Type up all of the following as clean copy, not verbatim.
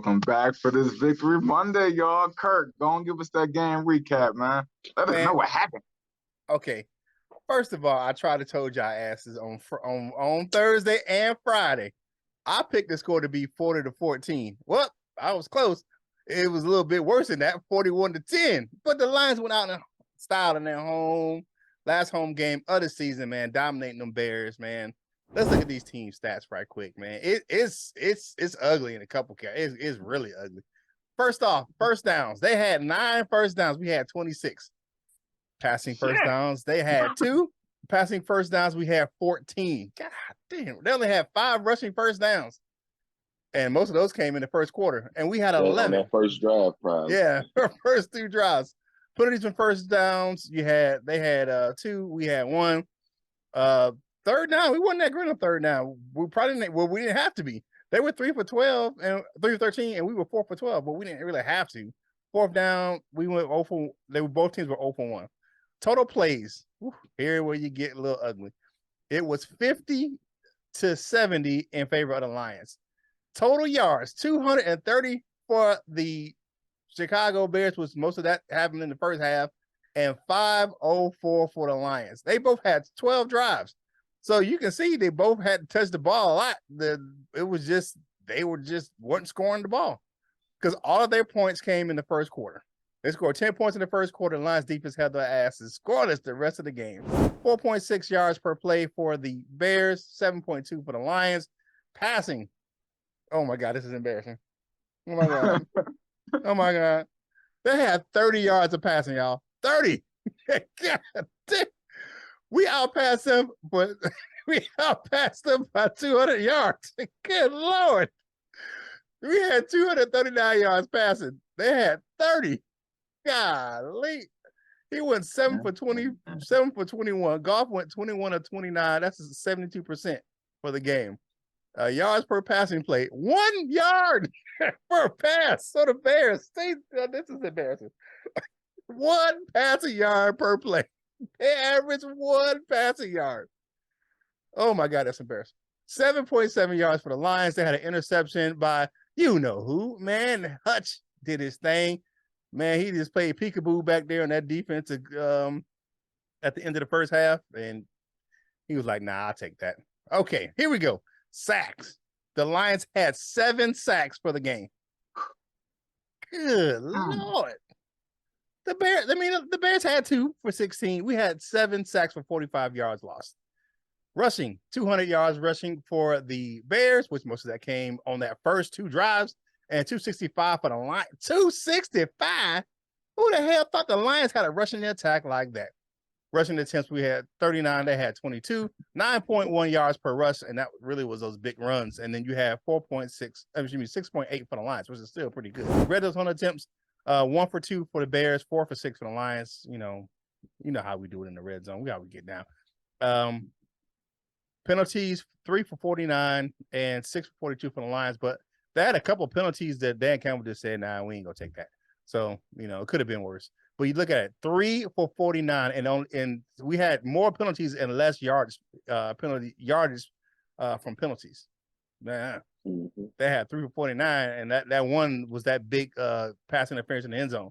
Welcome back for this Victory Monday, y'all. Curt, go and give us that game recap, man. Let us know Man, what happened. okay. First of all, I tried to told y'all asses on Thursday and Friday. I picked the score to be 40-14. Well, I was close. It was a little bit worse than that, 41-10. But the Lions went out in style in their last home game of the season, man, dominating them Bears, man. Let's look at these team stats right quick, man. It's ugly in a couple cases. It's really ugly. First off, first downs. They had 9 first downs. We had 26. Passing first downs, they had 2. Passing first downs, we had 14. God damn, they only had 5 rushing first downs. And most of those came in the first quarter. And we had 11. On that first drive, probably. Yeah, first 2 drives. Penalties and first downs, they had 2, we had 1. Third down, we wasn't that great on third down. We didn't have to be. They were 3 for 12 and 3 for 13, and we were 4 for 12, but we didn't really have to. Fourth down, we went 0 for. Both teams were 0 for 1. Total plays. Here where you get a little ugly. It was 50-70 in favor of the Lions. Total yards, 230 for the Chicago Bears, was most of that happened in the first half, and 504 for the Lions. They both had 12 drives. So you can see they both had to touch the ball a lot. They weren't scoring the ball because all of their points came in the first quarter. They scored 10 points in the first quarter. The Lions defense held their asses scoreless the rest of the game. 4.6 yards per play for the Bears, 7.2 for the Lions. Passing. Oh my God, this is embarrassing. Oh my God. Oh my God. They had 30 yards of passing, y'all. 30. God damn. We outpassed them, but we outpassed them by 200 yards. Good Lord. We had 239 yards passing. They had 30. Golly. He went 7 for 21. Goff went 21 of 29. That's 72% for the game. Yards per passing play. 1 yard per pass. So the Bears, this is embarrassing. 1 passing yard per play. They average 1 passing yard. Oh my God, that's embarrassing. 7.7 yards for the Lions. They had an interception by you know who. Man, Hutch did his thing. Man, he just played peekaboo back there on that defense at the end of the first half. And he was like, nah, I'll take that. Okay, here we go. Sacks. The Lions had 7 sacks for the game. Good Lord. The Bears had 2 for 16. We had 7 sacks for 45 yards lost. Rushing, 200 yards rushing for the Bears, which most of that came on that first 2 drives, and 265 for the Lions. 265? Who the hell thought the Lions had a rushing attack like that? Rushing attempts, we had 39. They had 22. 9.1 yards per rush, and that really was those big runs. And then you have 6.8 for the Lions, which is still pretty good. Red zone attempts, 1 for 2 for the Bears, 4 for 6 for the Lions. You know how we do it in the red zone. We how we get down. Penalties, 3 for 49 and 6 for 42 for the Lions. But they had a couple of penalties that Dan Campbell just said, nah, we ain't gonna take that. So, it could have been worse. But you look at it, 3 for 49, and we had more penalties and less yardage from penalties. Man, they had 3 for 49, and that one was that big pass interference in the end zone.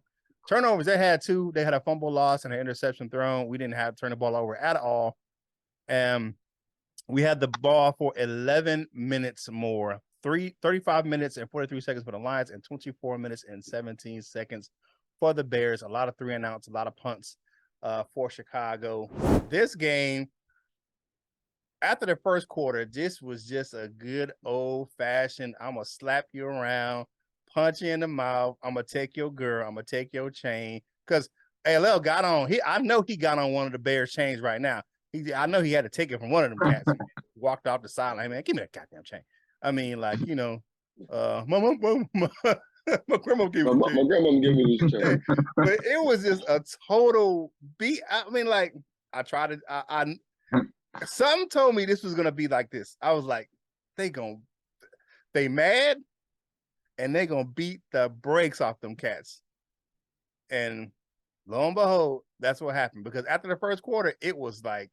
Turnovers, they had 2. They had a fumble loss and an interception thrown. We didn't have to turn the ball over at all. We had the ball for 11 minutes more. 35 minutes and 43 seconds for the Lions, and 24 minutes and 17 seconds for the Bears. A lot of 3 and outs, a lot of punts for Chicago. This game, after the first quarter, this was just a good old-fashioned, I'm going to slap you around, punch you in the mouth, I'm going to take your girl, I'm going to take your chain. Because ALL got on, I know he got on one of the Bears' chains right now. I know he had to take it from one of them cats. Walked off the sideline, man, give me that goddamn chain. I mean, like, my grandma gave me my grandma gave me this chain. But it was just a total beat. I mean, like, I tried to, something told me this was going to be like this. I was like, they mad and they going to beat the brakes off them cats. And lo and behold, that's what happened. Because after the first quarter, it was like,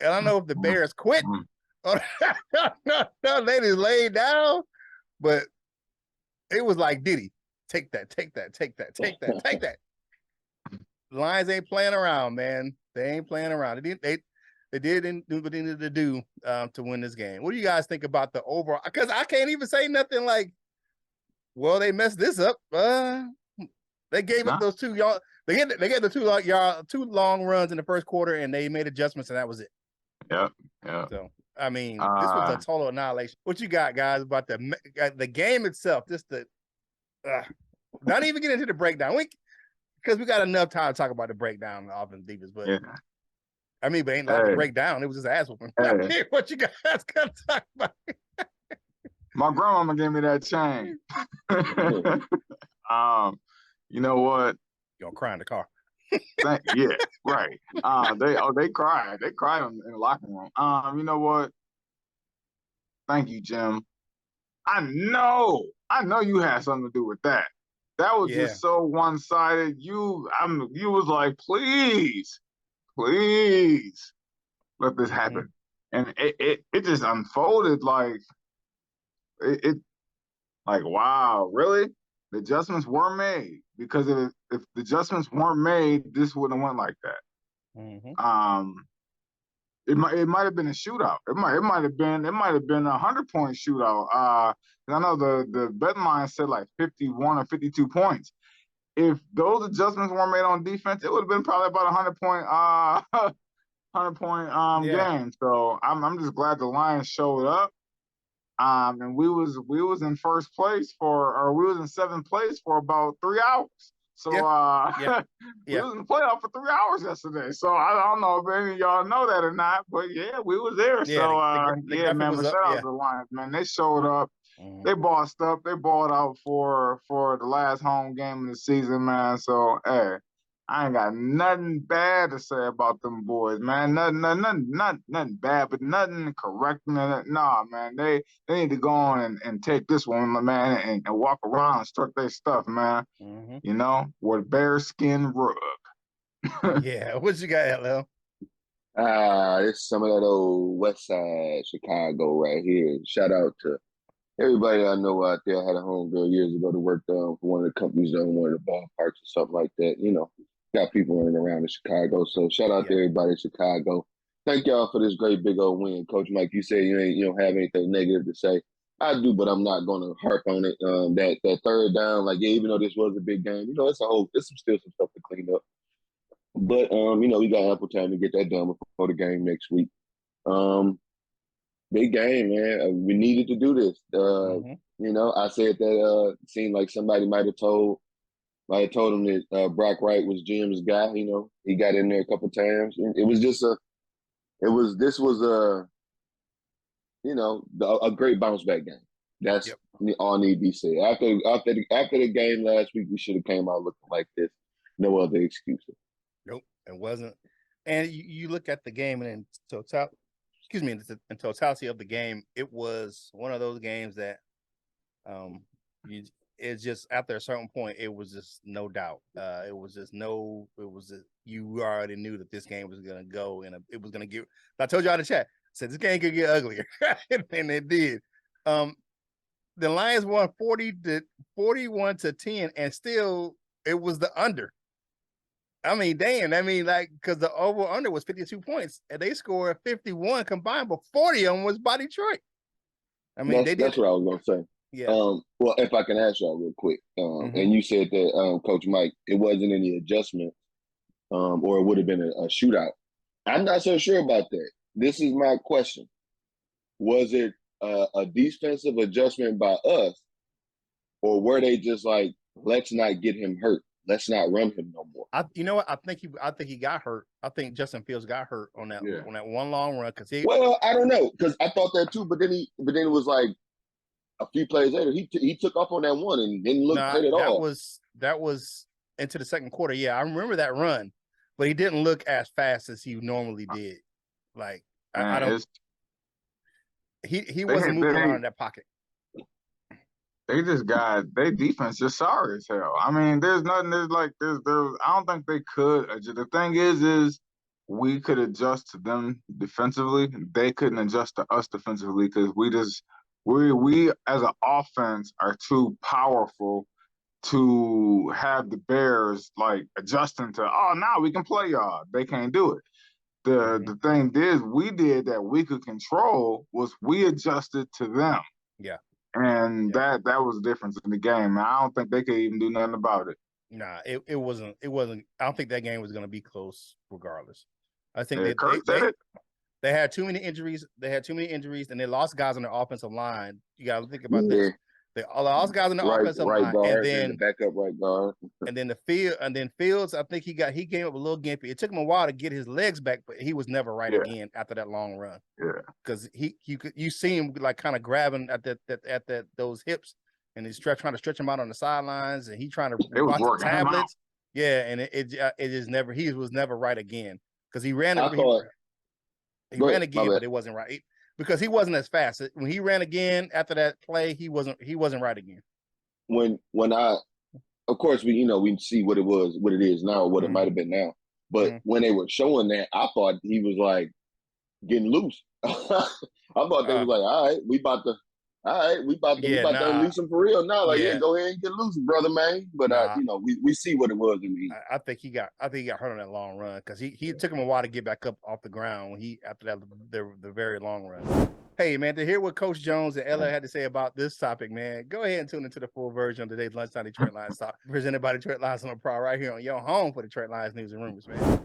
I don't know if the Bears quit. No, they just laid down. But It was like Diddy, take that, take that, take that, take that, take that. Lions ain't playing around, man. They ain't playing around. They didn't do what they needed to do to win this game. What do you guys think about the overall? Because I can't even say nothing like, well, they messed this up. They gave up those 2 yards. They gave the 2 long runs in the first quarter, and they made adjustments, and that was it. Yeah. So I mean, this was a total annihilation. What you got, guys, about the game itself? Just not even get into the breakdown. Because we got enough time to talk about the breakdown of offense defense, but I mean, but ain't not the breakdown. It was just ass whooping. What you guys gotta talk about? My grandmama gave me that chain. You know what? You gonna cry in the car? Yeah, right. They cried. They cried in the locker room. You know what? Thank you, Jim. I know you had something to do with that. That was just so one-sided. You was like, please let this happen. And it just unfolded like it like, wow, really? The adjustments were made, because if the adjustments weren't made, this wouldn't have went like that. It might have been a shootout. It might have been a 100-point shootout. I know the bet line said like 51 or 52 points. If those adjustments weren't made on defense, it would have been probably about a 100-point game. So I'm just glad the Lions showed up. And we was in first place we was in 7th place for about 3 hours. So we was in the playoff for 3 hours yesterday. So I don't know if any of y'all know that or not, but yeah, we was there. The man, but shout out to the Lions, man. They showed up. They bossed up. They balled out for the last home game of the season, man. So hey, I ain't got nothing bad to say about them boys, man. Nothing bad, but nothing correcting. Nah, man. They need to go on and take this one, man, and walk around and start their stuff, man. You know, with bearskin rug. What you got, Lil? It's some of that old West Side Chicago right here. Shout out to everybody I know out there. I had a homegirl years ago to work for one of the companies down one of the ballparks or something like that. You know, got people running around in Chicago. So shout out to everybody in Chicago. Thank y'all for this great big old win. Coach Mike, you said you don't have anything negative to say. I do, but I'm not going to harp on it. That third down, like, even though this was a big game, it's still some stuff to clean up. But, we got ample time to get that done before the game next week. Big game, man. We needed to do this. I said that it seemed like somebody might have told him that Brock Wright was Jim's guy. He got in there a couple times. And it was just a great bounce back game. That's all need to be said. After the game last week, we should have came out looking like this. No other excuses. Nope, it wasn't. And you look at the game and in totality of the game, it was one of those games that it's just after a certain point, it was just no doubt. You already knew that this game was gonna go and it was gonna get. I told y'all in the chat, I said this game could get uglier, and it did. The Lions won 41-10, and still it was the under. I mean, damn. I mean, like, because the over-under was 52 points, and they scored 51 combined, but 40 of them was by Detroit. I mean, that's what I was going to say. Yeah. Well, if I can ask y'all real quick, and you said that, Coach Mike, it wasn't any adjustment, or it would have been a shootout. I'm not so sure about that. This is my question. Was it a defensive adjustment by us, or were they just like, let's not get him hurt? Let's not run him no more. You know what? I think he got hurt. I think Justin Fields got hurt on that one long run because he. Well, I don't know, because I thought that too, but then it was like a few plays later he took off on that one and didn't look hurt at all. That was into the second quarter. Yeah, I remember that run, but he didn't look as fast as he normally did. Like I don't. He wasn't moving around in that pocket. They just got their defense just sorry as hell. I mean, there's nothing. I don't think they could. The thing is we could adjust to them defensively. They couldn't adjust to us defensively because We as an offense are too powerful to have the Bears like adjusting to, oh, now we can play y'all. They can't do it. The thing is, we did that we could control was we adjusted to them. Yeah. And that was the difference in the game. I don't think they could even do nothing about it. Nah, it wasn't. I don't think that game was going to be close regardless. I think they had too many injuries. And they lost guys on their offensive line. You got to think about this. They lost guys on the offensive line, guard, and then the backup right guard, and then Fields. I think he came up a little gimpy. It took him a while to get his legs back, but he was never right again after that long run. Yeah, because you see him like kind of grabbing at those hips, and he's trying to stretch him out on the sidelines, and he trying to watch the tablets. Yeah, and it is never. He was never right again because he ran. He ran again, but it wasn't right. Because he wasn't as fast. When he ran again after that play, he wasn't right again. When of course we see what it is now, or what it might have been now. But when they were showing that, I thought he was like getting loose. I thought they was like, all right, we about to unleash him for real now. Like, go ahead and get loose, brother, man. But we see what it was in the end. I think he got hurt on that long run because he took him a while to get back up off the ground when after that the very long run. Hey man, to hear what Coach Jones and Ella had to say about this topic, man, go ahead and tune into the full version of today's Lunchtime Detroit Lions Talk, presented by Detroit Lions on the Prowl right here on your home for Detroit Lions News and Rumors, man.